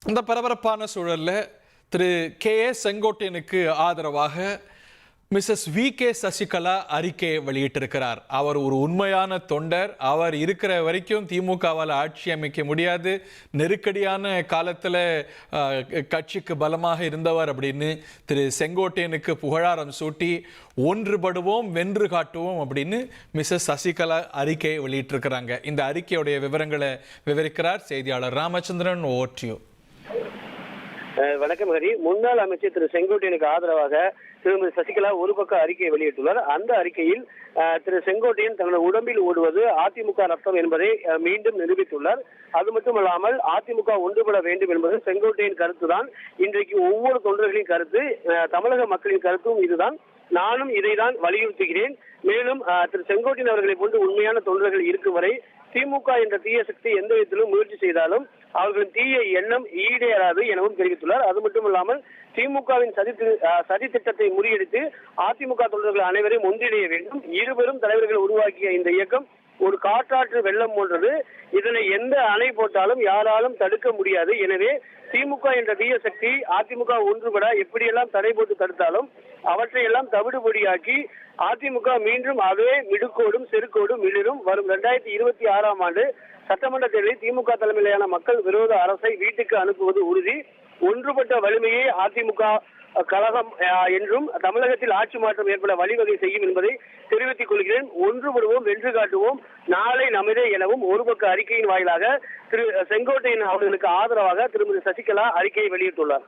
இந்த பரபரப்பான சூழல்ல திரு கே. செங்கோட்டையனுக்கு ஆதரவாக மிஸ்ஸஸ் வி. சசிகலா அறிக்கை வெளியிட்டிருக்கிறார். அவர் ஒரு உண்மையான தொண்டர். அவர் இருக்கிற வரைக்கும் திமுகவால் ஆட்சி அமைக்க முடியாது, நெருக்கடியான காலத்தில் கட்சிக்கு பலமாக இருந்தவர் அப்படின்னு திரு செங்கோட்டையனுக்கு புகழாரம் சூட்டி ஒன்றுபடுவோம் வென்று காட்டுவோம் அப்படின்னு மிஸ்ஸஸ் சசிகலா அறிக்கை வெளியிட்டிருக்கிறாங்க. இந்த அறிக்கையுடைய விவரங்களை விவரிக்கிறார் செய்தியாளர் ராமச்சந்திரன். ஓட்டியோ. வணக்கம் ஹரி. முன்னாள் அமைச்சர் திரு செங்கோட்டையனுக்கு ஆதரவாக திருமதி சசிகலா ஒரு பக்க அறிக்கையை வெளியிட்டுள்ளார். அந்த அறிக்கையில் திரு செங்கோட்டையன் தனது உடம்பில் ஓடுவது அதிமுக ரத்தம் என்பதை மீண்டும் நிரூபித்துள்ளார். அது மட்டுமல்லாமல் அதிமுக ஒன்றுபட வேண்டும் என்பது செங்கோட்டையின் கருத்துதான். இன்றைக்கு ஒவ்வொரு தொண்டர்களின் கருத்து, தமிழக மக்களின் கருத்தும் இதுதான். நானும் இதைதான் வலியுறுத்துகிறேன். மேலும் திரு செங்கோட்டையன் அவர்களை போன்று உண்மையான தொண்டர்கள் இருக்கும் வரை திமுக என்ற தீய சக்தி எந்த விதத்திலும் முயற்சி செய்தாலும் அவர்களின் தீய எண்ணம் ஈடேறாது எனவும் தெரிவித்துள்ளார். அது மட்டுமல்லாமல் திமுகவின் சதி திட்டத்தை முறியடித்து அதிமுக தொண்டர்கள் அனைவரையும் ஒன்றிணைய வேண்டும். இருவரும் தலைவர்கள் உருவாக்கிய இந்த இயக்கம் ஒரு காற்றாற்று வெள்ளம் போன்றது. இதனை எந்த அணை போட்டாலும் யாராலும் தடுக்க முடியாது. எனவே திமுக என்ற தீய சக்தி அதிமுக ஒன்றுபட எப்படியெல்லாம் தடை போட்டு தடுத்தாலும் அவற்றையெல்லாம் தவிடுபடியாக்கி அதிமுக மீண்டும் அதே மிடுக்கோடும் செருக்கோடும் மிளிரும். வரும் 2026ஆம் ஆண்டு சட்டமன்ற தேர்தலில் திமுக தலைமையிலான மக்கள் விரோத அரசை வீட்டுக்கு அனுப்புவது உறுதி. ஒன்றுபட்ட வலிமையை அதிமுக கழகம் என்றும் தமிழகத்தில் ஆட்சி மாற்றம் ஏற்பட வழிவகை செய்யும் என்பதை தெரிவித்துக் கொள்கிறேன். ஒன்றுபடுவோம் வென்று காட்டுவோம், நாளை நமதே எனவும் ஒரு பக்க அறிக்கையின் வாயிலாக திரு செங்கோட்டையன் அவர்களுக்கு ஆதரவாக திருமதி சசிகலா அறிக்கையை வெளியிட்டுள்ளார்.